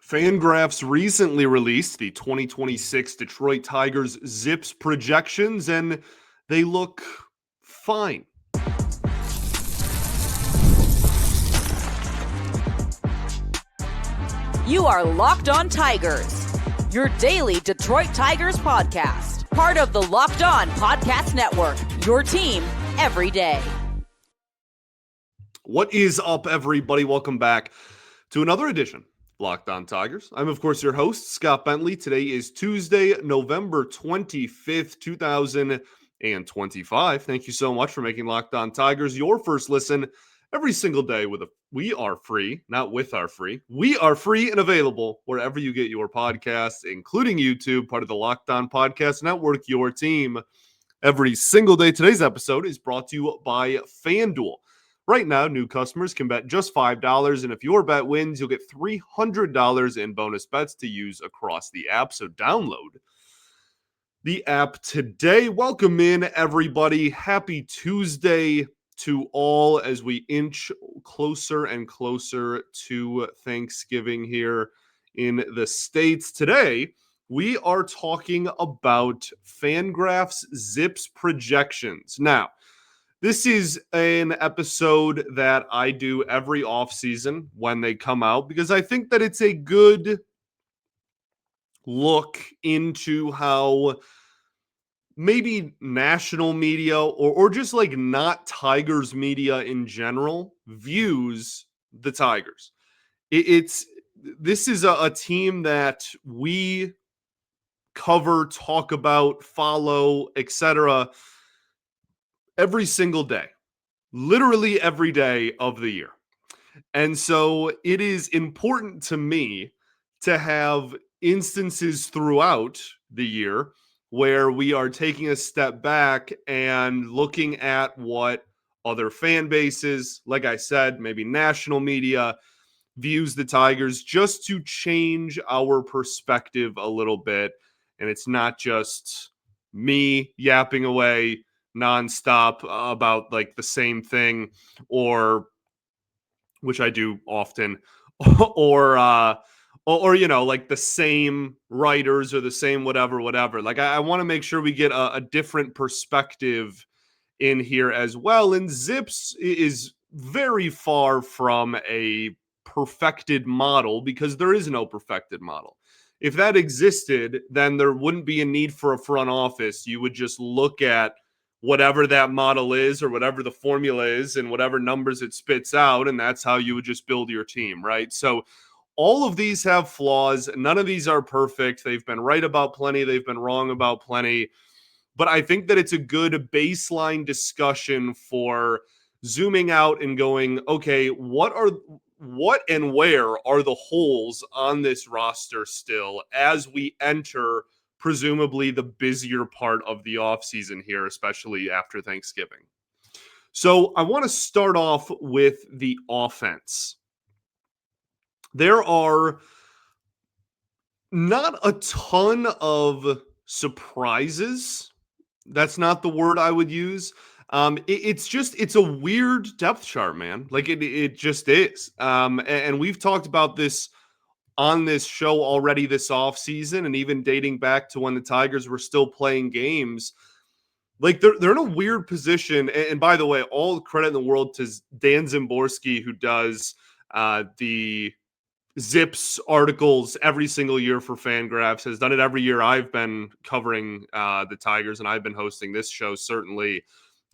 FanGraphs recently released the 2026 Detroit Tigers ZiPS projections, and they look fine. You are Locked On Tigers, your daily Detroit Tigers podcast. Part of the Locked On Podcast Network, your team every day. What is up, everybody? Welcome back to another edition Locked On Tigers. I'm, of course, your host, Scott Bentley. Today is Tuesday, November 25th, 2025. Thank you so much for making Locked On Tigers your first listen every single day. We are free, not with our free. We are free and available wherever you get your podcasts, including YouTube, part of the Locked On Podcast Network, your team every single day. Today's episode is brought to you by FanDuel. Right now, new customers can bet just $5, and if your bet wins, you'll get $300 in bonus bets to use across the app. So download the app today. Welcome in, everybody. Happy Tuesday to all as we inch closer and closer to Thanksgiving here in the States. Today, we are talking about FanGraphs ZiPS projections. Now, this is an episode that I do every offseason when they come out because I think that it's a good look into how maybe national media or just like not Tigers media in general views the Tigers. This is a team that we cover, talk about, follow, etc. every single day, literally every day of the year. And so it is important to me to have instances throughout the year where we are taking a step back and looking at what other fan bases, like I said, maybe national media, views the Tigers, just to change our perspective a little bit. And it's not just me yapping away nonstop about like the same thing, or which I do often, or you know, like the same writers or the same whatever. Like I want to make sure we get a different perspective in here as well. And ZiPS is very far from a perfected model because there is no perfected model. If that existed, then there wouldn't be a need for a front office. You would just look at whatever that model is or whatever the formula is and whatever numbers it spits out, and that's how you would just build your team, right? So all of these have flaws. None of these are perfect. They've been right about plenty. They've been wrong about plenty. But I think that it's a good baseline discussion for zooming out and going, okay, what and where are the holes on this roster still as we enter presumably the busier part of the offseason here, especially after Thanksgiving. So I want to start off with the offense. There are not a ton of surprises. That's not the word I would use. It's a weird depth chart, man. Like it just is. And we've talked about this on this show already this offseason, and even dating back to when the Tigers were still playing games. Like they're in a weird position. And by the way, all the credit in the world to Dan Szymborski, who does the ZiPS articles every single year for FanGraphs, has done it every year I've been covering the Tigers, and I've been hosting this show certainly.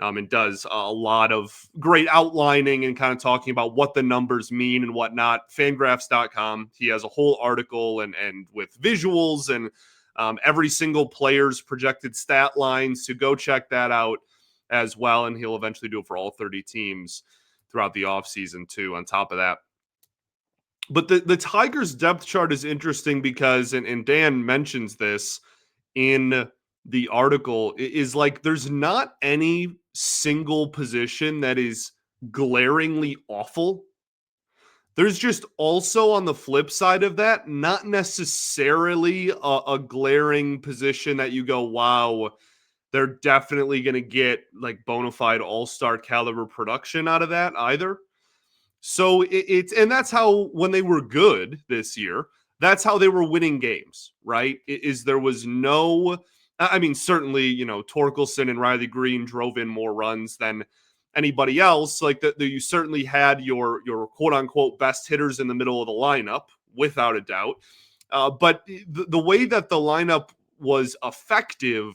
And does a lot of great outlining and kind of talking about what the numbers mean and whatnot. FanGraphs.com. He has a whole article and with visuals and every single player's projected stat lines. So go check that out as well. And he'll eventually do it for all 30 teams throughout the offseason too, on top of that. But the Tigers depth chart is interesting because, and Dan mentions this in the article, is like there's not any single position that is glaringly awful. There's just also on the flip side of that, not necessarily a glaring position that you go, wow, they're definitely going to get like bona fide all-star caliber production out of that either. So and that's how, when they were good this year, That's how they were winning games, right? There was no, I mean, certainly, Torkelson and Riley Greene drove in more runs than anybody else. Like you certainly had your quote unquote best hitters in the middle of the lineup, without a doubt. But the way that the lineup was effective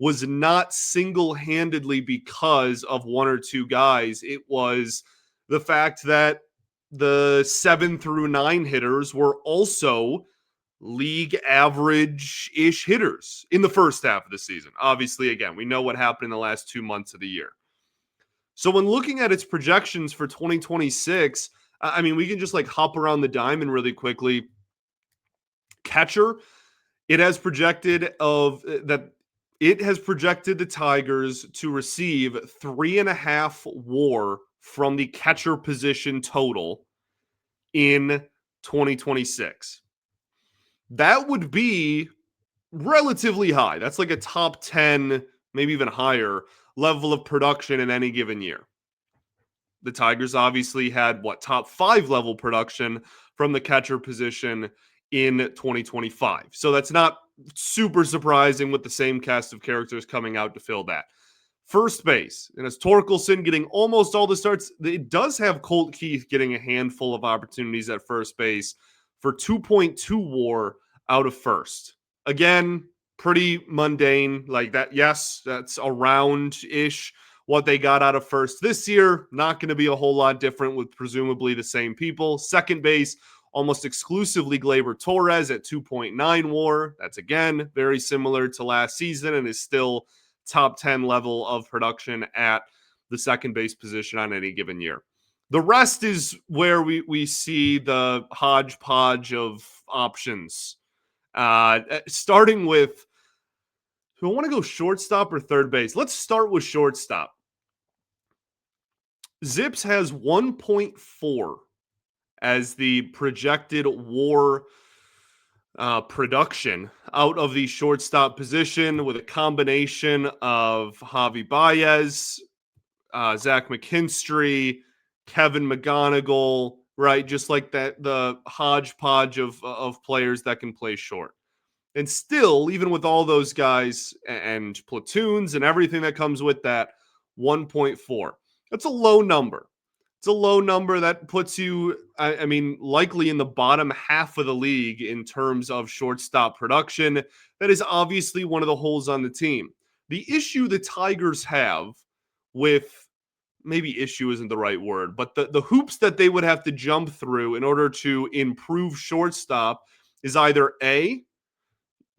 was not single-handedly because of one or two guys. It was the fact that the 7 through 9 hitters were also league average-ish hitters in the first half of the season. Obviously, again, we know what happened in the last 2 months of the year. So when looking at its projections for 2026, I mean, we can just hop around the diamond really quickly. Catcher, it has projected the Tigers to receive 3.5 WAR from the catcher position total in 2026. That would be relatively high. That's like a top 10, maybe even higher level of production in any given year. The Tigers obviously had top 5 level production from the catcher position in 2025. So that's not super surprising with the same cast of characters coming out to fill that. First base, and as Torkelson getting almost all the starts, it does have Colt Keith getting a handful of opportunities at first base for 2.2 WAR out of first. Again, pretty mundane like that. Yes, that's around-ish what they got out of first this year. Not going to be a whole lot different with presumably the same people. Second base, almost exclusively Glayber Torres at 2.9 WAR. That's, again, very similar to last season and is still top 10 level of production at the second base position on any given year. The rest is where we see the hodgepodge of options. Starting with, do I want to go shortstop or third base? Let's start with shortstop. ZiPS has 1.4 as the projected WAR production out of the shortstop position, with a combination of Javy Báez, Zach McKinstry, Kevin McGonigle, right? Just like that, the hodgepodge of players that can play short. And still, even with all those guys and platoons and everything that comes with that, 1.4. That's a low number. It's a low number that puts you, I mean, likely in the bottom half of the league in terms of shortstop production. That is obviously one of the holes on the team. The issue the Tigers have with, maybe issue isn't the right word, but the hoops that they would have to jump through in order to improve shortstop is either A,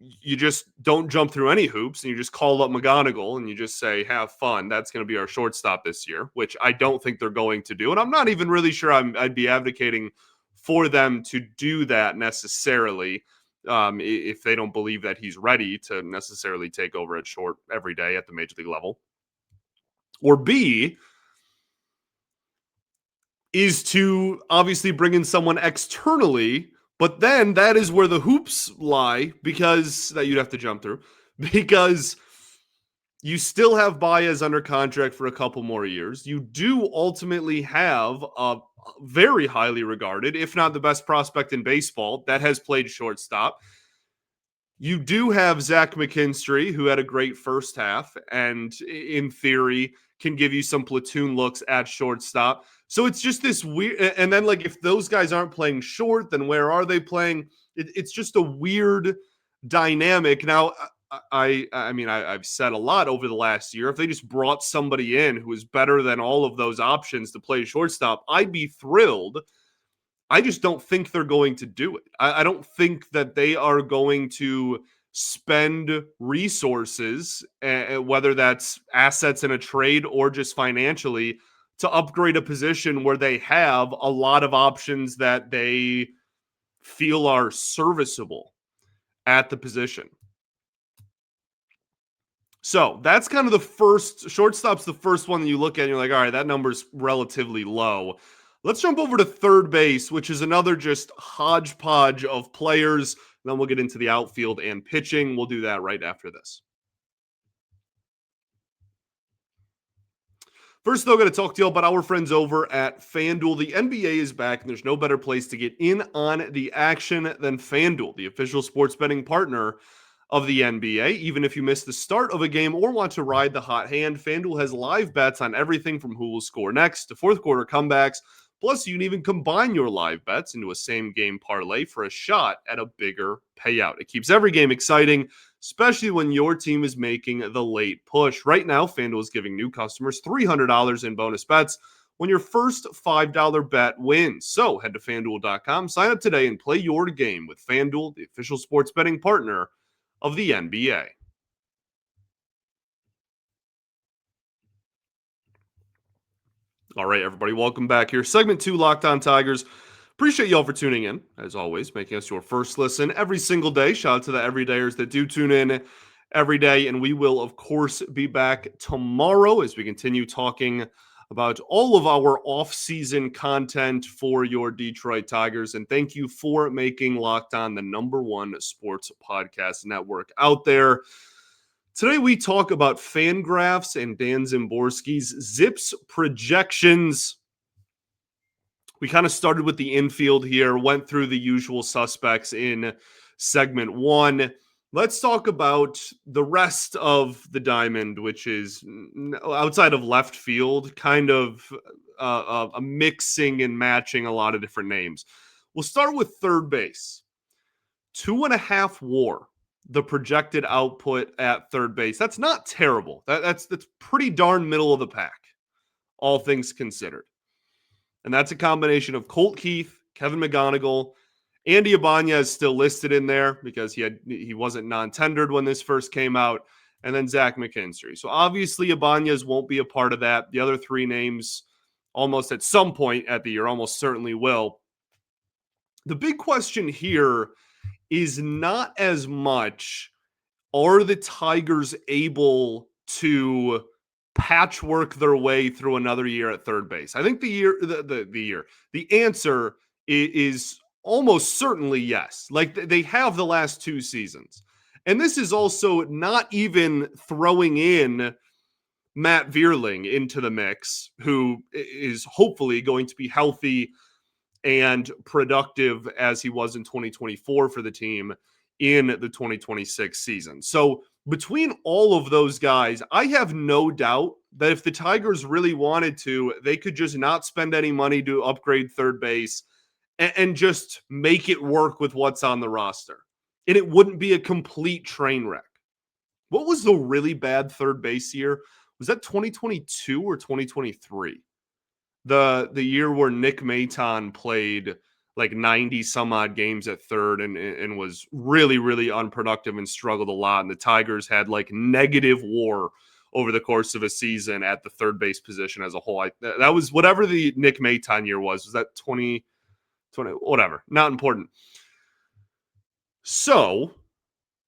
you just don't jump through any hoops and you just call up McGonigle and you just say, have fun. That's going to be our shortstop this year, which I don't think they're going to do. And I'm not even really sure I'd be advocating for them to do that necessarily if they don't believe that he's ready to necessarily take over at short every day at the major league level. Or B, is to obviously bring in someone externally. But then that is where the hoops lie, because that you'd have to jump through, because you still have Báez under contract for a couple more years. You do ultimately have a very highly regarded, if not the best prospect in baseball, that has played shortstop. You do have Zach McKinstry, who had a great first half and in theory can give you some platoon looks at shortstop. So it's just this weird, and then if those guys aren't playing short, then where are they playing? It's just a weird dynamic. Now, I've said a lot over the last year. If they just brought somebody in who is better than all of those options to play shortstop, I'd be thrilled. I just don't think they're going to do it. I don't think that they are going to spend resources, whether that's assets in a trade or just financially, to upgrade a position where they have a lot of options that they feel are serviceable at the position. So that's kind of the first, shortstop's the first one that you look at and you're like, all right, that number's relatively low. Let's jump over to third base, which is another just hodgepodge of players. Then we'll get into the outfield and pitching. We'll do that right after this. First, though, I'm going to talk to you about our friends over at FanDuel. The NBA is back, and there's no better place to get in on the action than FanDuel, the official sports betting partner of the NBA. Even if you miss the start of a game or want to ride the hot hand, FanDuel has live bets on everything from who will score next to fourth quarter comebacks. Plus, you can even combine your live bets into a same-game parlay for a shot at a bigger payout. It keeps every game exciting, especially when your team is making the late push. Right now, FanDuel is giving new customers $300 in bonus bets when your first $5 bet wins. So head to FanDuel.com, sign up today, and play your game with FanDuel, the official sports betting partner of the NBA. All right, everybody, welcome back here. Segment 2, Locked On Tigers. Appreciate y'all for tuning in, as always, making us your first listen every single day. Shout out to the everydayers that do tune in every day. And we will, of course, be back tomorrow as we continue talking about all of our off-season content for your Detroit Tigers. And thank you for making Locked On the #1 sports podcast network out there. Today, we talk about FanGraphs and Dan Szymborski's ZiPS projections. We kind of started with the infield here, went through the usual suspects in segment 1. Let's talk about the rest of the diamond, which is outside of left field, kind of a mixing and matching a lot of different names. We'll start with third base. 2.5 WAR. The projected output at third base. That's not terrible. That's pretty darn middle of the pack, all things considered. And that's a combination of Colt Keith, Kevin McGonigle, Andy Ibanez still listed in there because he wasn't non-tendered when this first came out, and then Zach McKinstry. So obviously Ibanez won't be a part of that. The other three names almost at some point at the year almost certainly will. The big question here is not as much, are the Tigers able to patchwork their way through another year at third base? I think the answer is almost certainly yes. Like, they have the last 2 seasons. And this is also not even throwing in Matt Vierling into the mix, who is hopefully going to be healthy and productive as he was in 2024 for the team in the 2026 season. So between all of those guys, I have no doubt that if the Tigers really wanted to, they could just not spend any money to upgrade third base and just make it work with what's on the roster. And it wouldn't be a complete train wreck. What was the really bad third base year? Was that 2022 or 2023? The year where Nick Maton played like 90 some odd games at third and was really, really unproductive and struggled a lot. And the Tigers had like negative WAR over the course of a season at the third base position as a whole. That was whatever the Nick Maton year was. Was that 20, whatever, not important. So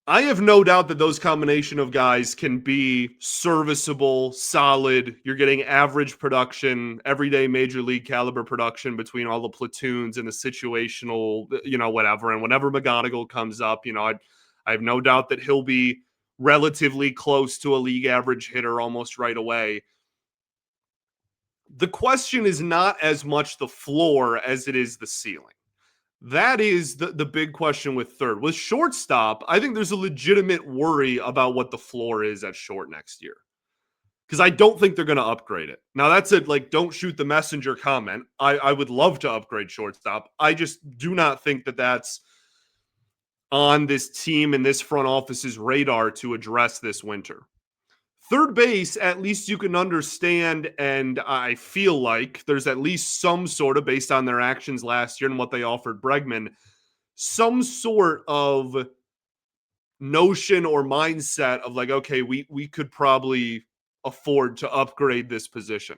I have no doubt that those combination of guys can be serviceable, solid. You're getting average production, everyday major league caliber production between all the platoons and the situational, whatever. And whenever McGonigle comes up, I have no doubt that he'll be relatively close to a league average hitter almost right away. The question is not as much the floor as it is the ceiling. That is the big question with third. With shortstop, I think there's a legitimate worry about what the floor is at short next year, because I don't think they're going to upgrade it. Now, that's a don't shoot the messenger comment. I would love to upgrade shortstop. I just do not think that that's on this team and this front office's radar to address this winter. Third base, at least you can understand, and I feel like there's at least some sort of, based on their actions last year and what they offered Bregman, some sort of notion or mindset of like, okay, we could probably afford to upgrade this position.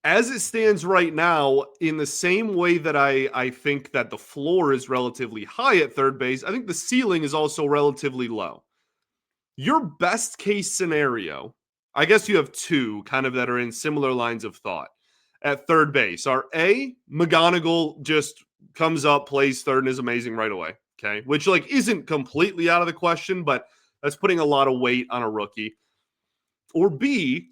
As it stands right now, in the same way that I think that the floor is relatively high at third base, I think the ceiling is also relatively low. Your best case scenario, I guess you have two kind of that are in similar lines of thought at third base, are A, McGonigle just comes up, plays third, and is amazing right away. Okay. Which isn't completely out of the question, but that's putting a lot of weight on a rookie. Or B,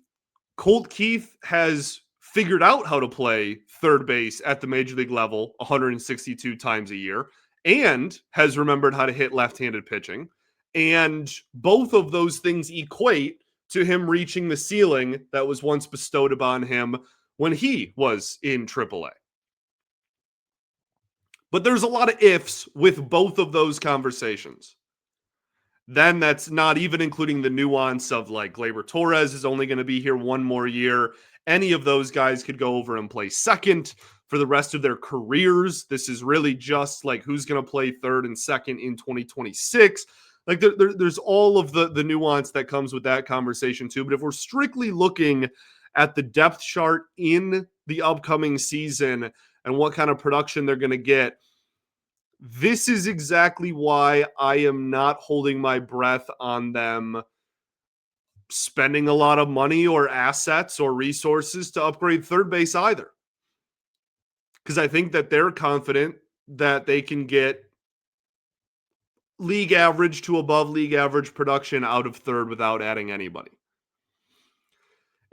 Colt Keith has figured out how to play third base at the major league level 162 times a year and has remembered how to hit left-handed pitching. And both of those things equate to him reaching the ceiling that was once bestowed upon him when he was in AAA. But there's a lot of ifs with both of those conversations. Then that's not even including the nuance of like Glayber Torres is only going to be here one more year. Any of those guys could go over and play second for the rest of their careers. This is really just like who's going to play third and second in 2026. Like there's all of the nuance that comes with that conversation too. But if we're strictly looking at the depth chart in the upcoming season and what kind of production they're going to get, this is exactly why I am not holding my breath on them spending a lot of money or assets or resources to upgrade third base either. Because I think that they're confident that they can get league average to above league average production out of third without adding anybody.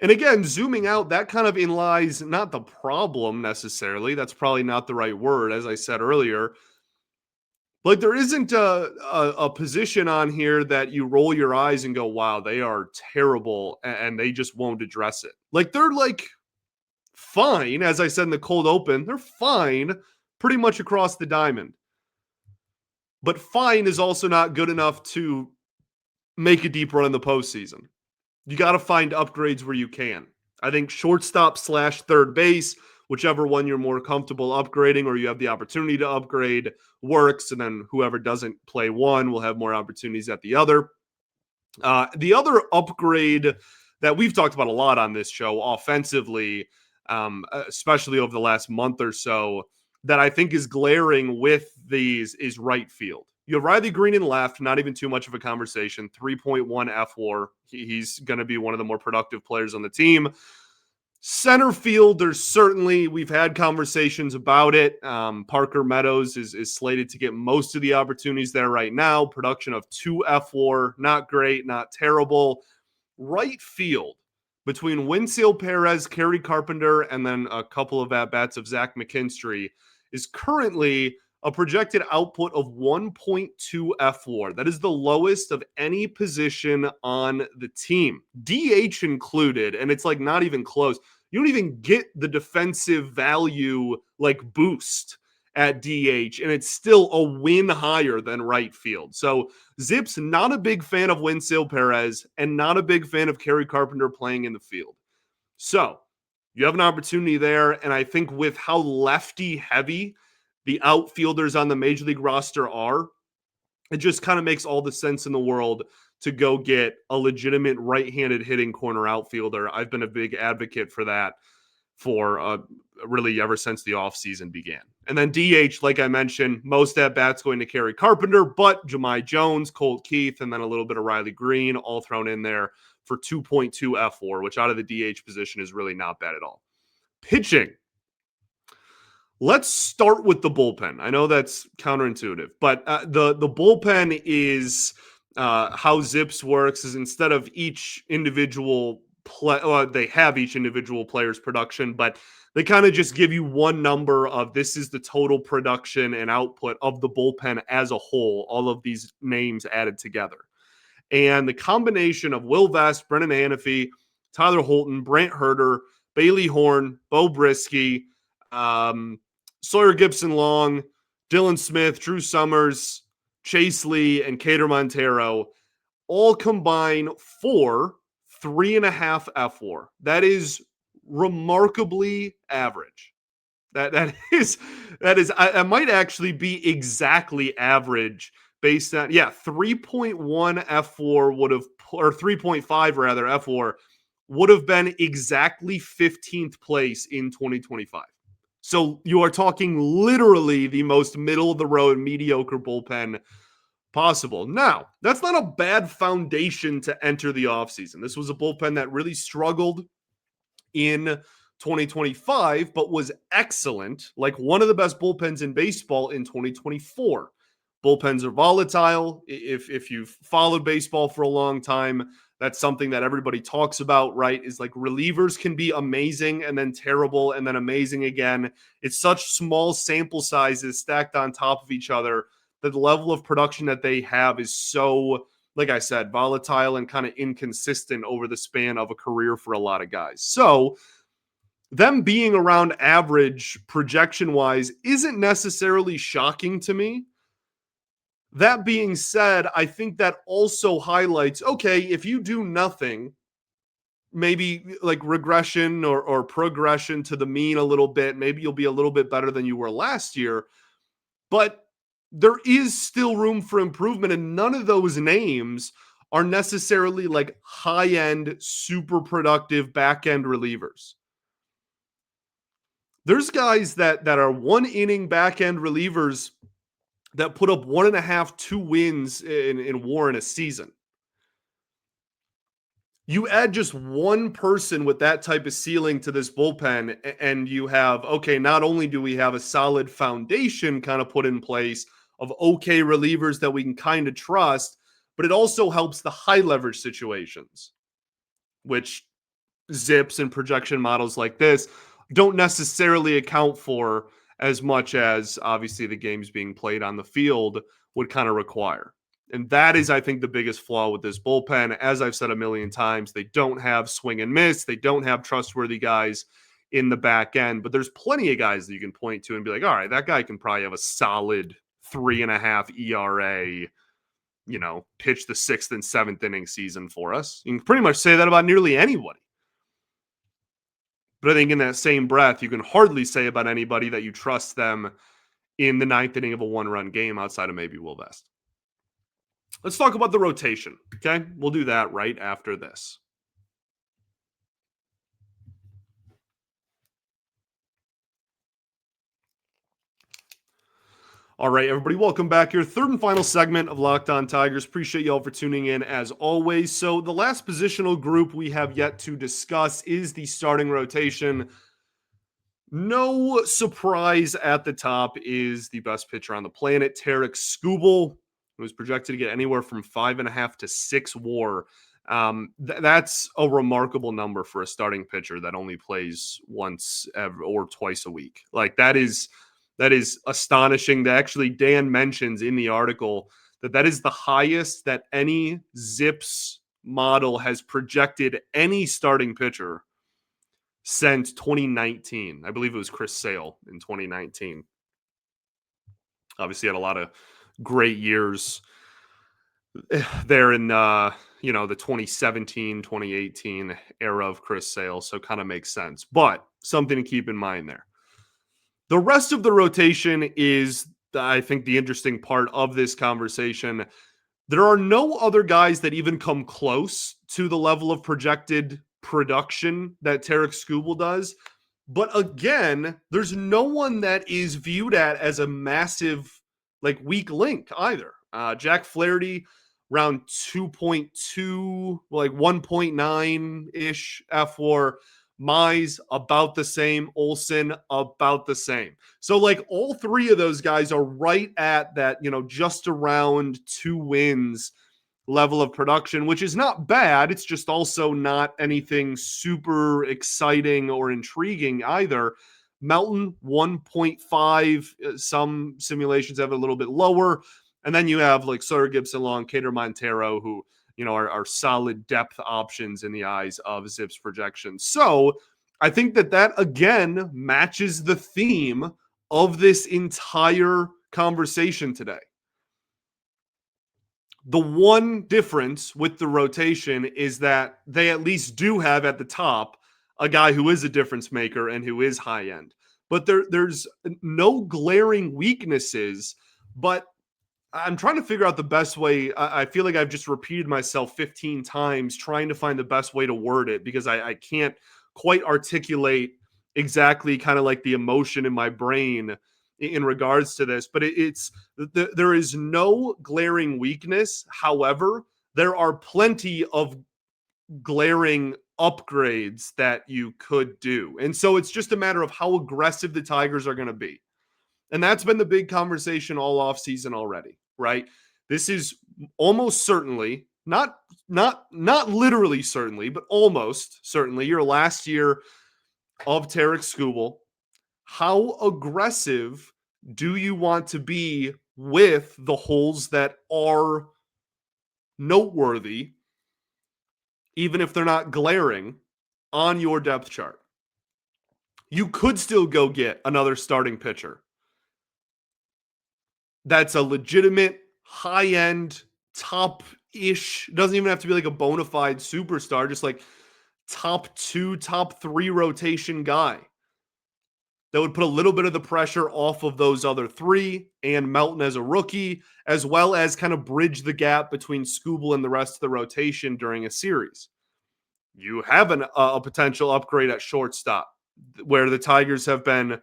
And again, zooming out, that kind of lies not the problem necessarily. That's probably not the right word, as I said earlier. Like there isn't a position on here that you roll your eyes and go, wow, they are terrible and they just won't address it. Like they're like fine, as I said in the cold open, they're fine pretty much across the diamond. But fine is also not good enough to make a deep run in the postseason. You got to find upgrades where you can. I think shortstop / third base, whichever one you're more comfortable upgrading or you have the opportunity to upgrade, works. And then whoever doesn't play one will have more opportunities at the other. The other upgrade that we've talked about a lot on this show offensively, especially over the last month or so, that I think is glaring with these is right field. You have Riley Greene in left, not even too much of a conversation, 3.1 FWAR. He's going to be one of the more productive players on the team. Center field, we've had conversations about it. Parker Meadows is slated to get most of the opportunities there right now. Production of 2 FWAR, not great, not terrible. Right field, between Winsale Perez, Kerry Carpenter, and then a couple of at-bats of Zach McKinstry, is currently a projected output of 1.2 FWAR. That is the lowest of any position on the team, DH included, and it's like not even close. You don't even get the defensive value like boost at DH, and it's still a win higher than right field. So ZiPS, not a big fan of Winsale Perez and not a big fan of Kerry Carpenter playing in the field. So you have an opportunity there, and I think with how lefty heavy the outfielders on the major league roster are, it just kind of makes all the sense in the world to go get a legitimate right-handed hitting corner outfielder. I've been a big advocate for that for really ever since the offseason began. And then DH, like I mentioned, most at-bats going to Kerry Carpenter, but Jahmai Jones, Colt Keith, and then a little bit of Riley Greene all thrown in there for 2.2 FWAR, which out of the DH position is really not bad at all. Pitching. Let's start with the bullpen. I know that's counterintuitive, but the bullpen is how ZiPS works is instead of each individual they have each individual player's production, but they kind of just give you one number of this is the total production and output of the bullpen as a whole, all of these names added together. And the combination of Will Vest, Brennan Hanafy, Tyler Holton, Brant Herter, Bailey Horn, Bo Brisky, Sawyer Gibson-Long, Dylan Smith, Drew Summers, Chase Lee, and Cater Montero all combine for 3.5 FWAR. That is remarkably average. That is I might actually be exactly average based on 3.1 FWAR would have, or 3.5 rather FWAR would have been exactly 15th place in 2025. So you are talking literally the most middle of the road mediocre bullpen possible. Now, that's not a bad foundation to enter the offseason. This was a bullpen that really struggled in 2025, but was excellent, like one of the best bullpens in baseball in 2024. Bullpens are volatile. If you've followed baseball for a long time, That's something that everybody talks about, right? Is like relievers can be amazing and then terrible and then amazing again. It's such small sample sizes stacked on top of each other that the level of production that they have is so, like I said, volatile and kind of inconsistent over the span of a career for a lot of guys. So them being around average projection wise isn't necessarily shocking to me. That being said, I think that also highlights, okay, if you do nothing, maybe like regression or progression to the mean a little bit, maybe you'll be a little bit better than you were last year, but there is still room for improvement, and none of those names are necessarily like high-end, super productive back-end relievers. There's guys that are one-inning back-end relievers that put up 1.5, 2 wins in WAR in a season. You add just one person with that type of ceiling to this bullpen, and you have, okay, not only do we have a solid foundation kind of put in place of okay relievers that we can kind of trust, but it also helps the high leverage situations, which ZiPS and projection models like this don't necessarily account for as much as obviously the games being played on the field would kind of require. And that is, I think, the biggest flaw with this bullpen. As I've said a million times, they don't have swing and miss. They don't have trustworthy guys in the back end, but there's plenty of guys that you can point to and be like, all right, that guy can probably have a solid 3.5 ERA, pitch the 6th and 7th inning season for us. You can pretty much say that about nearly anybody. But I think in that same breath, you can hardly say about anybody that you trust them in the 9th inning of a 1-run game outside of maybe Will Vest. Let's talk about the rotation, okay? We'll do that right after this. All right, everybody, welcome back here. Third and final segment of Locked On Tigers. Appreciate y'all for tuning in as always. So the last positional group we have yet to discuss is the starting rotation. No surprise at the top is the best pitcher on the planet, Tarik Skubal, who is projected to get anywhere from 5.5 to 6 WAR. That's a remarkable number for a starting pitcher that only plays once or twice a week. Like that is astonishing. That actually Dan mentions in the article that is the highest that any ZiPS model has projected any starting pitcher since 2019. I believe it was Chris Sale in 2019. Obviously had a lot of great years there in the 2017, 2018 era of Chris Sale, so kind of makes sense. But something to keep in mind there. The rest of the rotation is, I think, the interesting part of this conversation. There are no other guys that even come close to the level of projected production that Tarik Skubal does. But again, there's no one that is viewed as a massive, weak link either. Jack Flaherty, around 2.2, 1.9-ish F4. Mize, about the same. Olsen, about the same. So, all three of those guys are right at that, just around 2 wins level of production, which is not bad. It's just also not anything super exciting or intriguing either. Melton, 1.5. Some simulations have it a little bit lower. And then you have Sutter, Gibson, Long, Cater, Montero, who are solid depth options in the eyes of ZiPS projections. So I think that again matches the theme of this entire conversation today. The one difference with the rotation is that they at least do have at the top a guy who is a difference maker and who is high end. But there's no glaring weaknesses, but I'm trying to figure out the best way. I feel like I've just repeated myself 15 times trying to find the best way to word it because I can't quite articulate exactly kind of the emotion in my brain in regards to this. But there is no glaring weakness. However, there are plenty of glaring upgrades that you could do. And so it's just a matter of how aggressive the Tigers are going to be. And that's been the big conversation all offseason already, right? This is almost certainly, not not literally certainly, but almost certainly your last year of Tarik Skubal. How aggressive do you want to be with the holes that are noteworthy, even if they're not glaring, on your depth chart? You could still go get another starting pitcher that's a legitimate, high-end, top-ish, doesn't even have to be like a bona fide superstar, just like top 2, top 3 rotation guy that would put a little bit of the pressure off of those other 3 and Melton as a rookie, as well as kind of bridge the gap between Skubal and the rest of the rotation during a series. You have a potential upgrade at shortstop, where the Tigers have been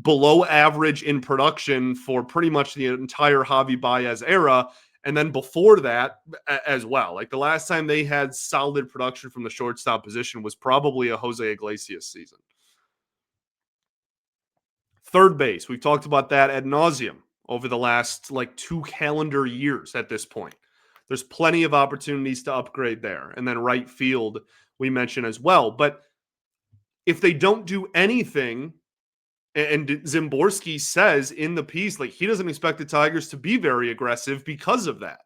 below average in production for pretty much the entire Javy Báez era. And then before that as well. Like the last time they had solid production from the shortstop position was probably a Jose Iglesias season. Third base, we've talked about that ad nauseum over the last like 2 calendar years at this point. There's plenty of opportunities to upgrade there. And then right field, we mentioned as well. But if they don't do anything, and Szymborski says in the piece, like he doesn't expect the Tigers to be very aggressive because of that.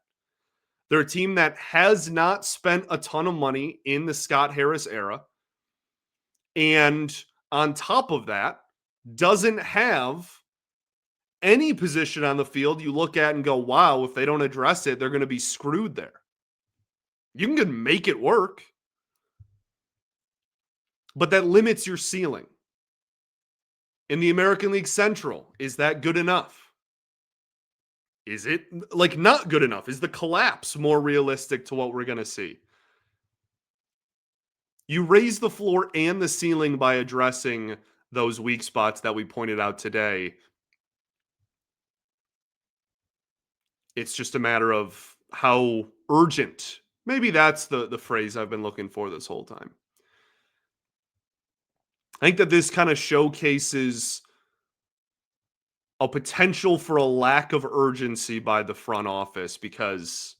They're a team that has not spent a ton of money in the Scott Harris era. And on top of that, doesn't have any position on the field you look at and go, wow, if they don't address it, they're going to be screwed there. You can make it work, but that limits your ceiling. In the American League Central, is that good enough? Is it like not good enough? Is the collapse more realistic to what we're going to see? You raise the floor and the ceiling by addressing those weak spots that we pointed out today. It's just a matter of how urgent. Maybe that's the phrase I've been looking for this whole time. I think that this kind of showcases a potential for a lack of urgency by the front office because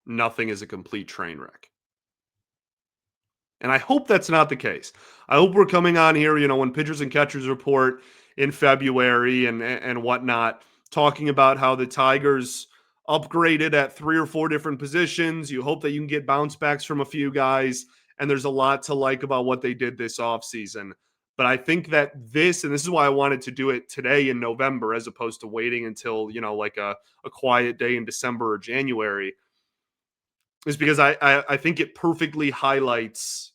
nothing is a complete train wreck. And I hope that's not the case. I hope we're coming on here, when pitchers and catchers report in February and whatnot, talking about how the Tigers upgraded at 3 or 4 different positions. You hope that you can get bounce backs from a few guys. And there's a lot to like about what they did this offseason. But I think that this is why I wanted to do it today in November, as opposed to waiting until, like a quiet day in December or January, is because I think it perfectly highlights,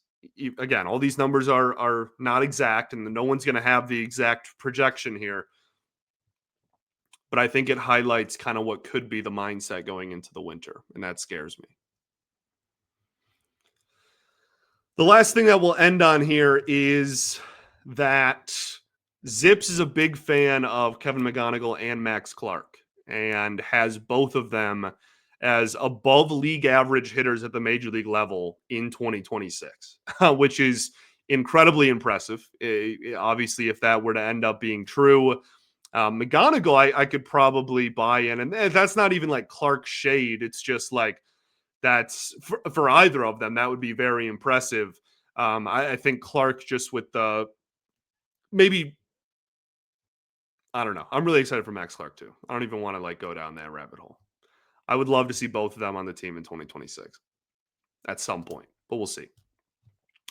again, all these numbers are not exact and no one's going to have the exact projection here. But I think it highlights kind of what could be the mindset going into the winter, and that scares me. The last thing that we'll end on here is that ZiPS is a big fan of Kevin McGonigle and Max Clark and has both of them as above league average hitters at the major league level in 2026, which is incredibly impressive. Obviously, if that were to end up being true, McGonigle, I could probably buy in. And that's not even like Clark shade. It's just like that's for either of them. That would be very impressive. I think Clark just with the maybe, I don't know. I'm really excited for Max Clark too. I don't even want to go down that rabbit hole. I would love to see both of them on the team in 2026 at some point, but we'll see.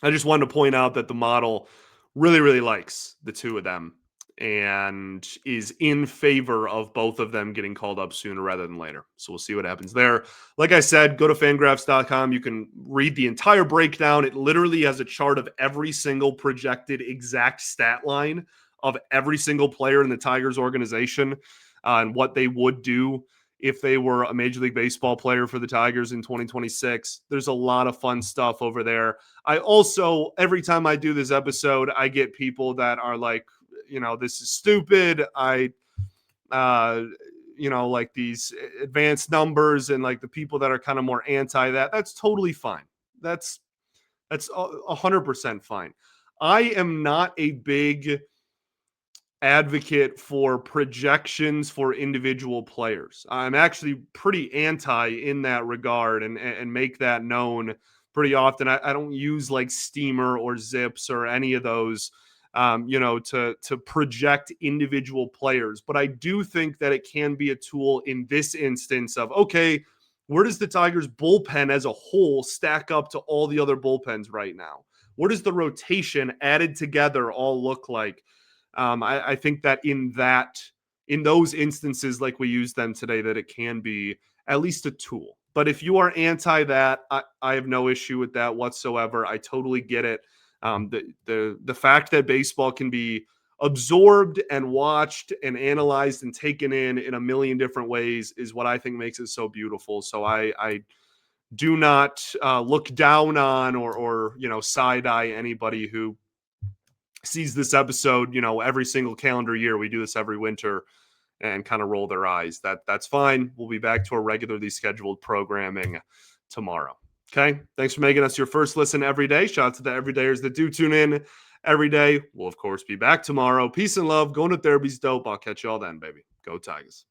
I just wanted to point out that the model really, really likes the two of them and is in favor of both of them getting called up sooner rather than later. So we'll see what happens there. Like I said, go to FanGraphs.com. You can read the entire breakdown. It literally has a chart of every single projected exact stat line of every single player in the Tigers organization and what they would do if they were a Major League Baseball player for the Tigers in 2026. There's a lot of fun stuff over there. I also, every time I do this episode, I get people that are like, this is stupid. Like these advanced numbers and like the people that are kind of more anti that. That's totally fine. That's 100% fine. I am not a big advocate for projections for individual players. I'm actually pretty anti in that regard, and make that known pretty often. I don't use like Steamer or ZiPS or any of those, to project individual players. But I do think that it can be a tool in this instance of, okay, where does the Tigers bullpen as a whole stack up to all the other bullpens right now? What does the rotation added together all look like? I think that in those instances, like we use them today, that it can be at least a tool. But if you are anti that, I have no issue with that whatsoever. I totally get it. The fact that baseball can be absorbed and watched and analyzed and taken in a million different ways is what I think makes it so beautiful. So I do not look down on or side eye anybody who sees this episode, every single calendar year. We do this every winter, and kind of roll their eyes. That's fine. We'll be back to our regularly scheduled programming tomorrow. Okay. Thanks for making us your first listen every day. Shout out to the everydayers that do tune in every day. We'll of course be back tomorrow. Peace and love. Going to therapy's dope. I'll catch you all then, baby. Go Tigers.